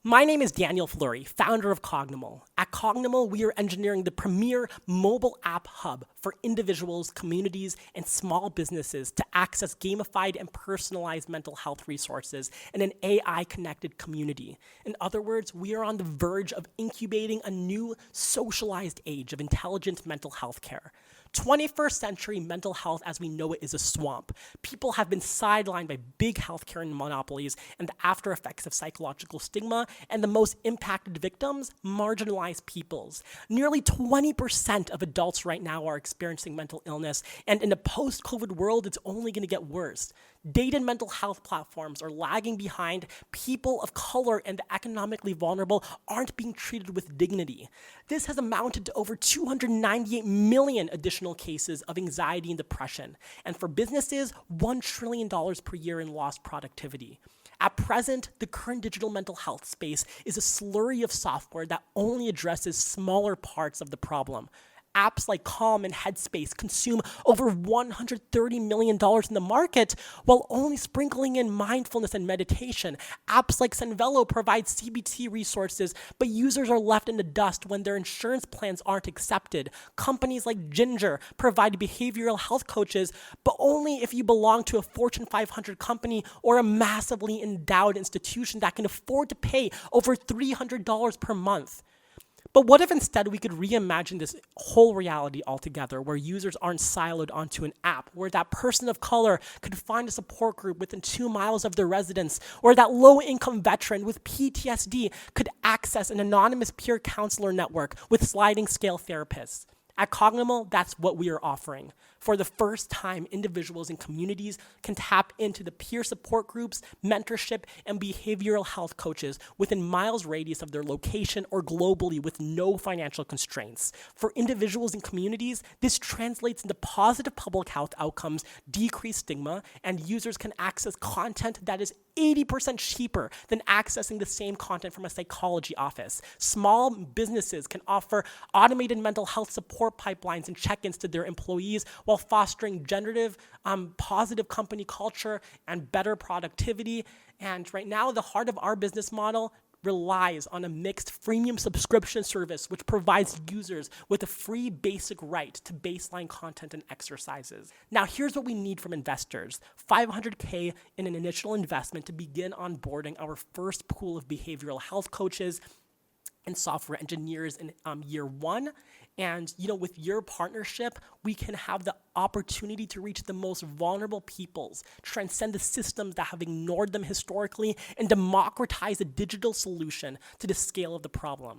My name is Daniel Fleury, founder of Cognimal. At Cognimal, we are engineering the premier mobile app hub for individuals, communities, and small businesses to access gamified and personalized mental health resources in an AI-connected community. In other words, we are on the verge of incubating a new socialized age of intelligent mental health care. 21st century mental health as we know it is a swamp. People have been sidelined by big healthcare monopolies and the after effects of psychological stigma, and the most impacted victims, marginalized peoples. Nearly 20% of adults right now are experiencing mental illness, and in a post-COVID world, it's only going to get worse. Dated mental health platforms are lagging behind. People of color and the economically vulnerable aren't being treated with dignity. This has amounted to over 298 million additional cases of anxiety and depression, and for businesses, $1 trillion per year in lost productivity. At present, the current digital mental health space is a slurry of software that only addresses smaller parts of the problem. Apps like Calm and Headspace consume over $130 million in the market while only sprinkling in mindfulness and meditation. Apps like Zenvelo provide CBT resources, but users are left in the dust when their insurance plans aren't accepted. Companies like Ginger provide behavioral health coaches, but only if you belong to a Fortune 500 company or a massively endowed institution that can afford to pay over $300 per month. But what if instead we could reimagine this whole reality altogether, where users aren't siloed onto an app, where that person of color could find a support group within 2 miles of their residence, or that low-income veteran with PTSD could access an anonymous peer counselor network with sliding scale therapists? At Cognimal, that's what we are offering. For the first time, individuals and communities can tap into the peer support groups, mentorship, and behavioral health coaches within miles radius of their location or globally with no financial constraints. For individuals and communities, this translates into positive public health outcomes, decreased stigma, and users can access content that is 80% cheaper than accessing the same content from a psychology office. Small businesses can offer automated mental health support pipelines and check-ins to their employees while fostering generative, positive company culture and better productivity. And right now, the heart of our business model relies on a mixed freemium subscription service which provides users with a free basic right to baseline content and exercises. Now here's what we need from investors: $500K in an initial investment to begin onboarding our first pool of behavioral health coaches and software engineers in year one. And with your partnership, we can have the opportunity to reach the most vulnerable peoples, transcend the systems that have ignored them historically, and democratize a digital solution to the scale of the problem.